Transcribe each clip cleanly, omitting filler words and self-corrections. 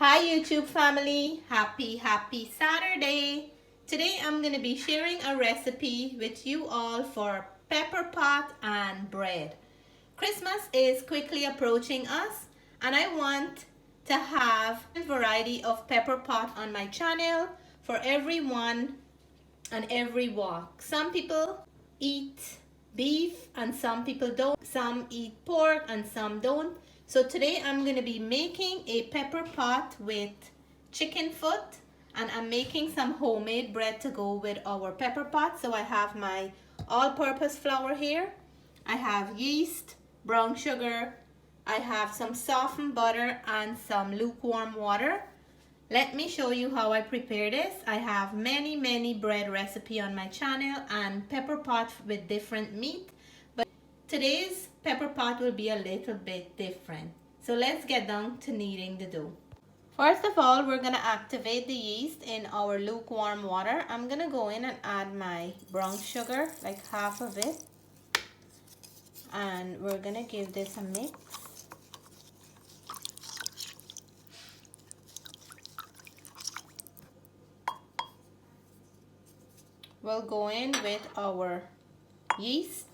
Hi YouTube family, happy Saturday. Today I'm going to be sharing a recipe with you all for pepper pot and bread. Christmas is quickly approaching us and I want to have a variety of pepper pot on my channel for everyone and every walk. Some people eat beef and some people don't. Some eat pork and some don't. So today I'm going to be making a pepper pot with chicken foot, and I'm making some homemade bread to go with our pepper pot. So I have my all-purpose flour here. I have yeast, brown sugar, I have some softened butter and some lukewarm water. Let me show you how I prepare this. I have many bread recipe on my channel and pepper pot with different meat, but today's pepper pot will be a little bit different. So let's get down to kneading the dough. First of all, we're gonna activate the yeast in our lukewarm water. I'm gonna go in and add my brown sugar, like half of it, and we're gonna give this a mix. We'll go in with our yeast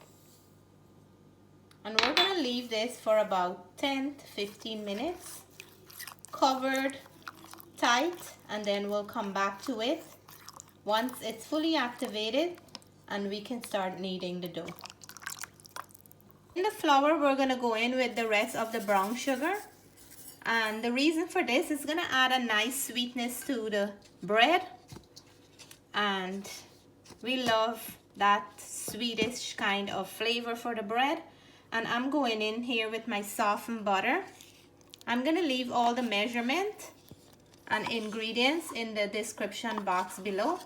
and we're going to leave this for about 10 to 15 minutes covered tight, and then we'll come back to it once it's fully activated and we can start kneading the dough. In the flour, we're going to go in with the rest of the brown sugar, and the reason for this is going to add a nice sweetness to the bread, and we love that Swedish kind of flavor for the bread. And I'm going in here with my softened butter. I'm going to leave all the measurement and ingredients in the description box below.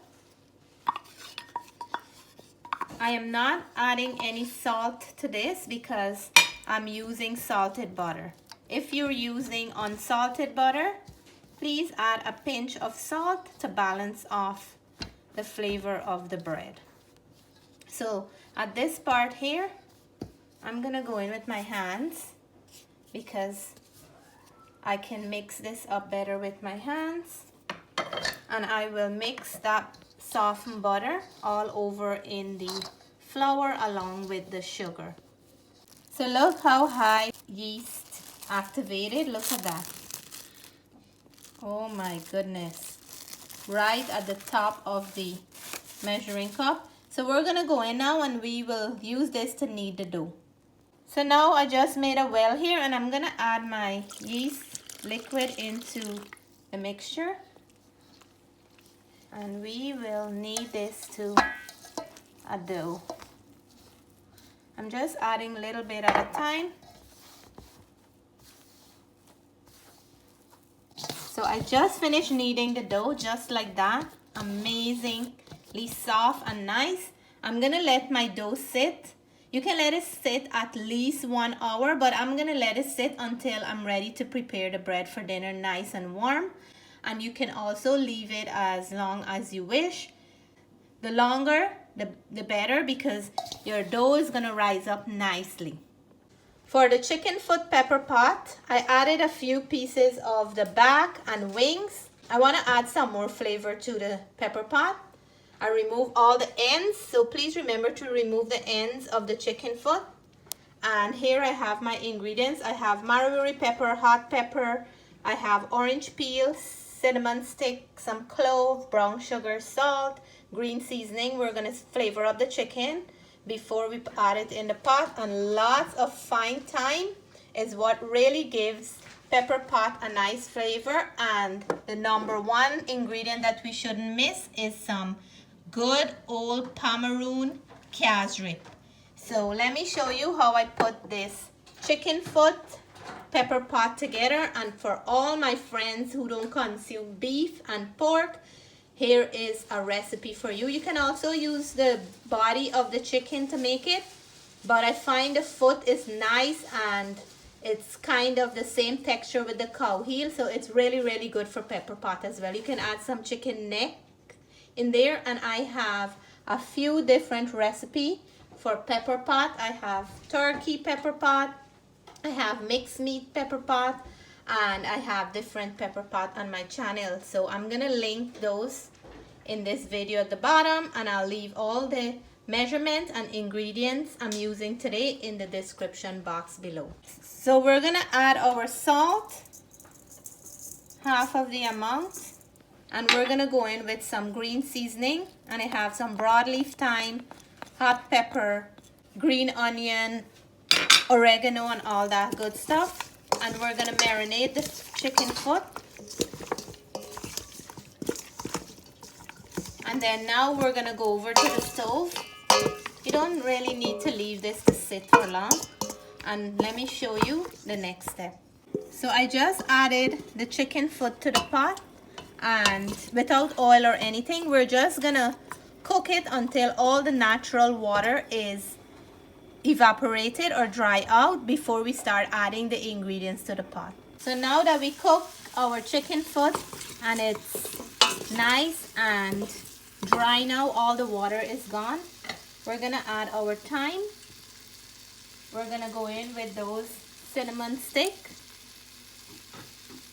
I am not adding any salt to this because I'm using salted butter. If you're using unsalted butter, please add a pinch of salt to balance off the flavor of the bread. So at this part here, I'm gonna go in with my hands because I can mix this up better with my hands, and I will mix that softened butter all over in the flour along with the sugar. So look how high yeast activated. Look at that. Oh my goodness. Right at the top of the measuring cup. So we're gonna go in now and we will use this to knead the dough. So now I just made a well here and I'm gonna add my yeast liquid into the mixture, and we will knead this to a dough. I'm just adding a little bit at a time. So I just finished kneading the dough just like that. Amazingly soft and nice. I'm gonna let my dough sit. You can let it sit at least 1 hour, but I'm gonna let it sit until I'm ready to prepare the bread for dinner nice and warm. And you can also leave it as long as you wish. The longer, the better, because your dough is gonna rise up nicely. For the chicken foot pepper pot, I added a few pieces of the back and wings. I want to add some more flavor to the pepper pot. I remove all the ends, so please remember to remove the ends of the chicken foot. And here I have my ingredients. I have Marjorie pepper, hot pepper, I have orange peel, cinnamon stick, some clove, brown sugar, salt, green seasoning. We're going to flavor up the chicken before we add it in the pot, and lots of fine thyme is what really gives pepper pot a nice flavor. And the #1 ingredient that we shouldn't miss is some good old Pomeroon cassareep. So let me show you how I put this chicken foot pepper pot together. And for all my friends who don't consume beef and pork, here is a recipe for you. You can also use the body of the chicken to make it, but I find the foot is nice and it's kind of the same texture with the cow heel, so it's really good for pepper pot as well. You can add some chicken neck in there, and I have a few different recipes for pepper pot. I have turkey pepper pot, I have mixed meat pepper pot, and I have different pepper pot on my channel. So I'm gonna link those in this video at the bottom, and I'll leave all the measurements and ingredients I'm using today in the description box below. So we're gonna add our salt, half of the amount, and we're gonna go in with some green seasoning, and I have some broadleaf thyme, hot pepper, green onion, oregano, and all that good stuff. And we're gonna marinate the chicken foot. And then now we're gonna go over to the stove. You don't really need to leave this to sit for long. And let me show you the next step. So I just added the chicken foot to the pot, and without oil or anything, we're just gonna cook it until all the natural water is evaporated or dry out before we start adding the ingredients to the pot. So now that we cook our chicken foot and it's nice and dry now, all the water is gone, we're gonna add our thyme. We're gonna go in with those cinnamon stick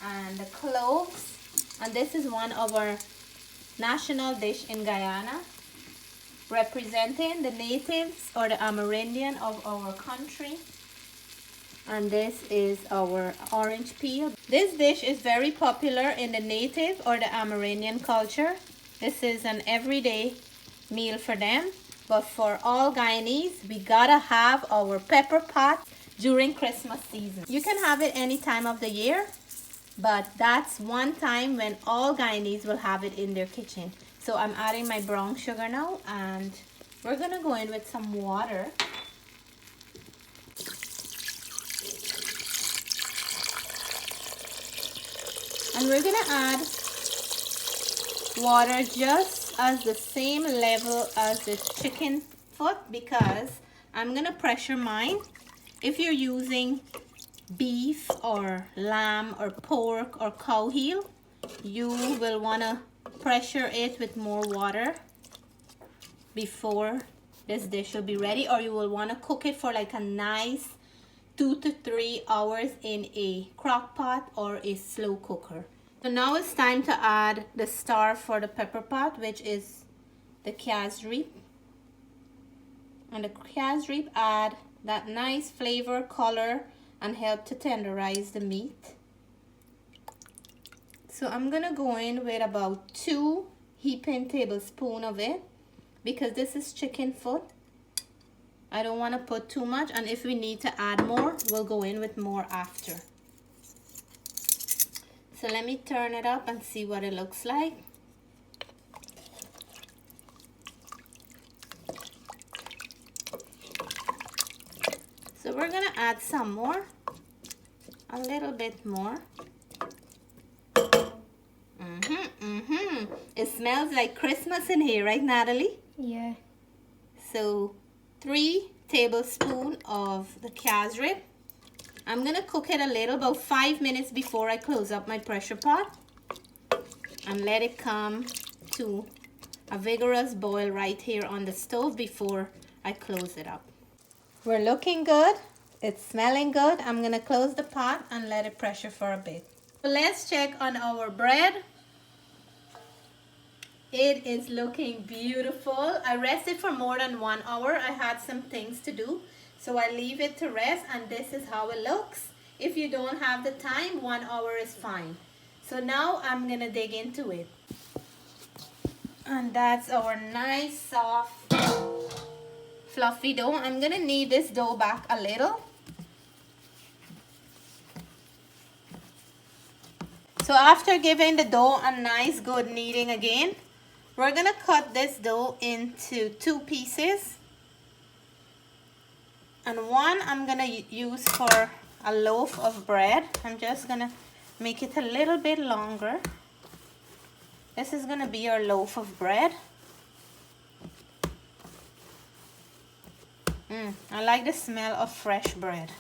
and the cloves, and this is one of our national dish in Guyana, representing the natives or the Amerindian of our country. And this is our orange peel. This dish is very popular in the native or the Amerindian culture. This is an everyday meal for them. But for all Guyanese, we gotta have our pepper pot during Christmas season. You can have it any time of the year, but that's one time when all Guyanese will have it in their kitchen. So I'm adding my brown sugar now, and we're gonna go in with some water. And we're gonna add water just as the same level as the chicken foot, because I'm gonna pressure mine. If you're using beef or lamb or pork or cow heel, you will wanna pressure it with more water before this dish will be ready, or you will want to cook it for like a nice 2 to 3 hours in a crock pot or a slow cooker. So now it's time to add the star for the pepper pot, which is the cassareep. And the cassareep add that nice flavor, color, and help to tenderize the meat. So I'm gonna go in with about 2 heaping tablespoons of it, because this is chicken foot. I don't want to put too much, and if we need to add more, we'll go in with more after. So let me turn it up and see what it looks like. So we're gonna add some more, a little bit more. It smells like Christmas in here, right, Natalie? Yeah. So 3 tablespoons of the cassareep. I'm gonna cook it a little, about 5 minutes before I close up my pressure pot, and let it come to a vigorous boil right here on the stove before I close it up. We're looking good. It's smelling good. I'm gonna close the pot and let it pressure for a bit. So let's check on our bread. It is looking beautiful. I rested for more than 1 hour. I had some things to do, so I leave it to rest, and this is how it looks. If you don't have the time, 1 hour is fine. So now I'm gonna dig into it. And that's our nice, soft, fluffy dough. I'm gonna knead this dough back a little. So after giving the dough a nice good kneading again, we're gonna cut this dough into 2 pieces. And one I'm gonna use for a loaf of bread. I'm just gonna make it a little bit longer. This is gonna be our loaf of bread. I like the smell of fresh bread.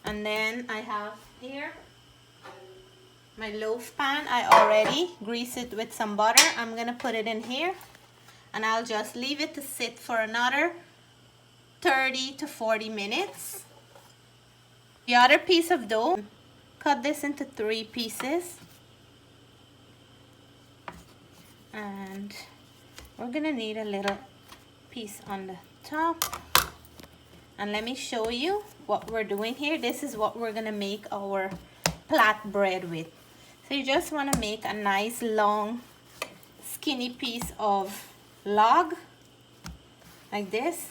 And then I have here my loaf pan. I already greased it with some butter. I'm gonna put it in here, and I'll just leave it to sit for another 30 to 40 minutes. The other piece of dough, cut this into 3 pieces. And we're gonna need a little piece on the top. And let me show you what we're doing here. This is what we're gonna make our flat bread with. So you just wanna make a nice long skinny piece of log like this.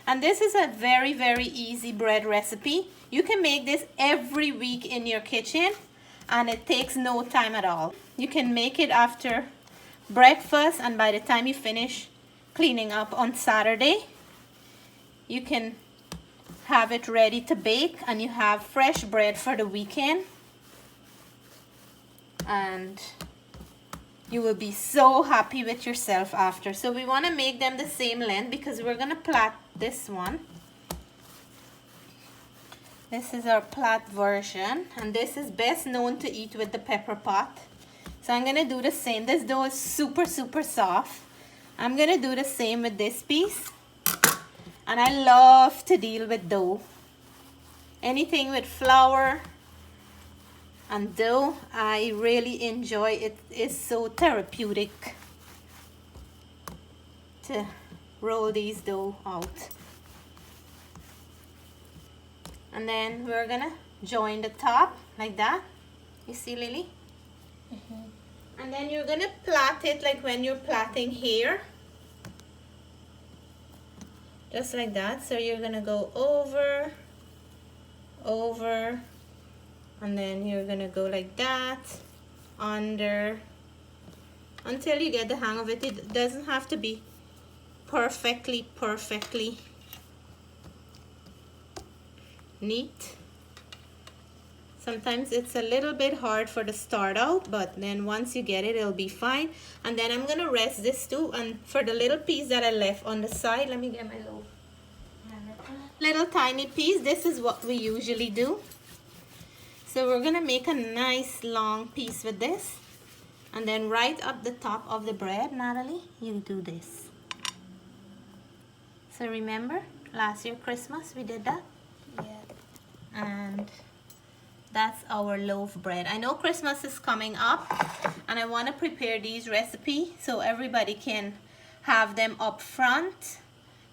And this is a very, very easy bread recipe. You can make this every week in your kitchen and it takes no time at all. You can make it after breakfast, and by the time you finish cleaning up on Saturday, you can have it ready to bake and you have fresh bread for the weekend. And you will be so happy with yourself after. So we want to make them the same length because we're going to plait this one. This is our plait version, and this is best known to eat with the pepper pot. So I'm going to do the same. This dough is super, super soft. I'm going to do the same with this piece. And I love to deal with dough. Anything with flour and dough, I really enjoy it. It's so therapeutic to roll these dough out. And then we're gonna join the top like that. You see, Lily? And then you're gonna plait it like when you're plaiting hair. Just like that. So you're gonna go over, over, and then you're gonna go like that, under, until you get the hang of it. It doesn't have to be perfectly neat. Sometimes it's a little bit hard for the start out, but then once you get it, it'll be fine. And then I'm gonna rest this too, and for the little piece that I left on the side, let me get my loaf. Little tiny piece, this is what we usually do. So we're gonna make a nice long piece with this, and then right up the top of the bread, Natalie, you do this. So remember, last year Christmas we did that? Yeah. And that's our loaf bread. I know Christmas is coming up, and I want to prepare these recipes so everybody can have them up front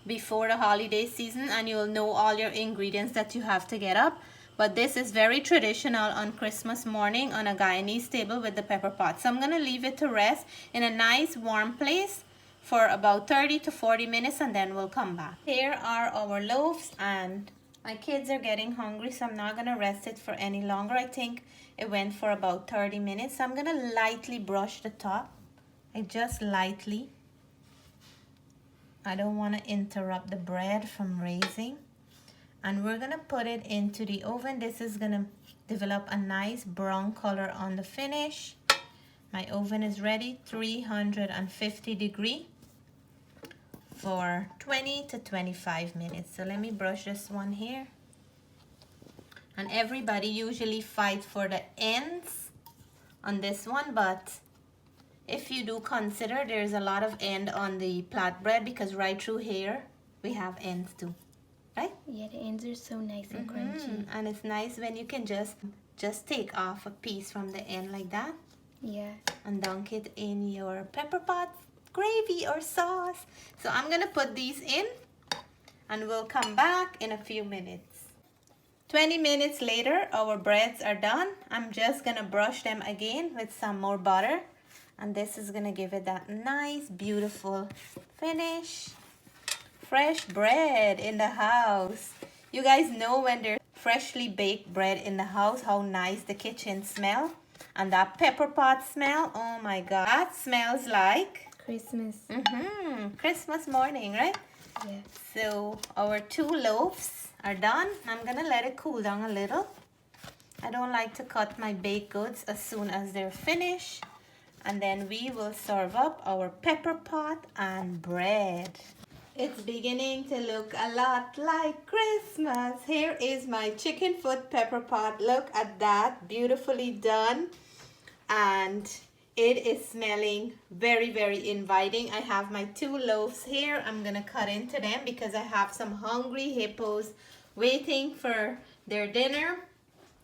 before the holiday season, and you'll know all your ingredients that you have to get up. But this is very traditional on Christmas morning on a Guyanese table with the pepper pot. So I'm going to leave it to rest in a nice warm place for about 30 to 40 minutes, and then we'll come back. Here are our loaves, and my kids are getting hungry, so I'm not going to rest it for any longer. I think it went for about 30 minutes. So I'm going to lightly brush the top. Just lightly. I don't want to interrupt the bread from raising. And we're going to put it into the oven. This is going to develop a nice brown color on the finish. My oven is ready, 350 degrees. For 20 to 25 minutes. So let me brush this one here. And everybody usually fights for the ends on this one, but if you do consider, there's a lot of end on the plait bread because right through here we have ends too, right? Yeah, the ends are so nice and crunchy. And it's nice when you can just take off a piece from the end like that. Yeah. And dunk it in your pepper pot gravy or sauce. So I'm gonna put these in and we'll come back in a few minutes. 20 minutes later, our breads are done. I'm just gonna brush them again with some more butter, and this is gonna give it that nice beautiful finish. Fresh bread in the house. You guys know when there's freshly baked bread in the house, how nice the kitchen smells. And that pepper pot smell, oh my god, that smells like Christmas. Christmas morning, right? Yeah. So our 2 loaves are done. I'm gonna let it cool down a little. I don't like to cut my baked goods as soon as they're finished. And then we will serve up our pepper pot and bread. It's beginning to look a lot like Christmas. Here is my chicken foot pepper pot. Look at that, beautifully done. And it is smelling very, very inviting. I have my 2 loaves here. I'm gonna cut into them because I have some hungry hippos waiting for their dinner,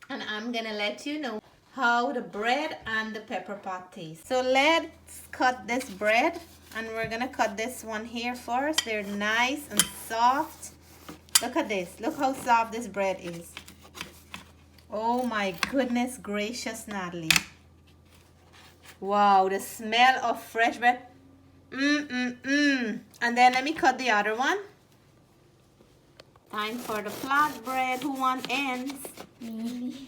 and I'm gonna let you know how the bread and the pepper pot taste. So let's cut this bread, and we're gonna cut this one here first. They're nice and soft. Look at this. Look how soft this bread is. Oh my goodness gracious, Natalie. Wow, the smell of fresh bread. And then let me cut the other one. Time for the flat bread. Who wants ends? Me.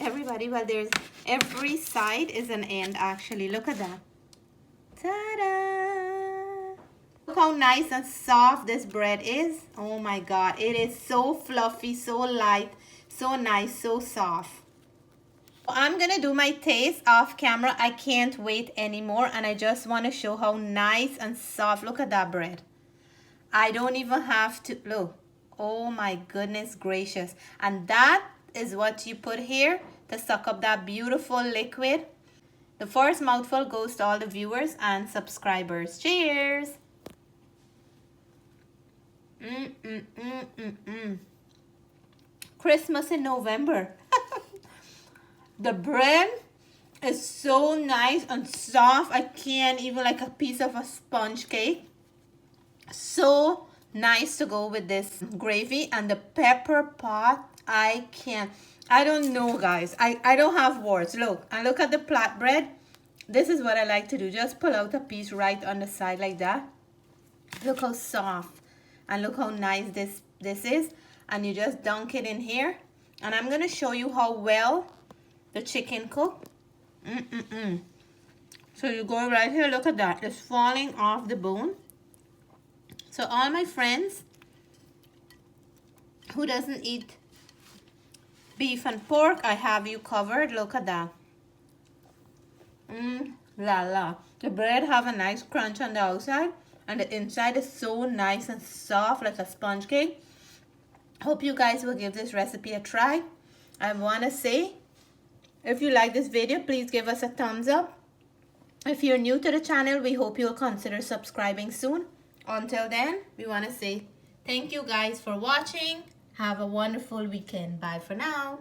Everybody. Well, there's every side is an end actually. Look at that. Ta-da! Look how nice and soft this bread is. Oh my God. It is so fluffy, so light, so nice, so soft. I'm gonna do my taste off camera. I can't wait anymore, and I just want to show how nice and soft. Look at that bread. I don't even have to look. Oh my goodness gracious. And that is what you put here to suck up that beautiful liquid. The first mouthful goes to all the viewers and subscribers. Cheers. Christmas in November. The bread is so nice and soft. I can't even, like a piece of a sponge cake. So nice to go with this gravy. And the pepper pot, I don't know, guys. I don't have words. Look, and look at the flatbread. This is what I like to do. Just pull out a piece right on the side like that. Look how soft. And look how nice this is. And you just dunk it in here. And I'm going to show you how well the chicken cook. So you go right here. Look at that. It's falling off the bone. So all my friends who doesn't eat beef and pork, I have you covered. Look at that. La la. The bread have a nice crunch on the outside, and the inside is so nice and soft like a sponge cake. Hope you guys will give this recipe a try. I want to say, if you like this video, please give us a thumbs up. If you're new to the channel, we hope you'll consider subscribing soon. Until then, we want to say thank you guys for watching. Have a wonderful weekend. Bye for now.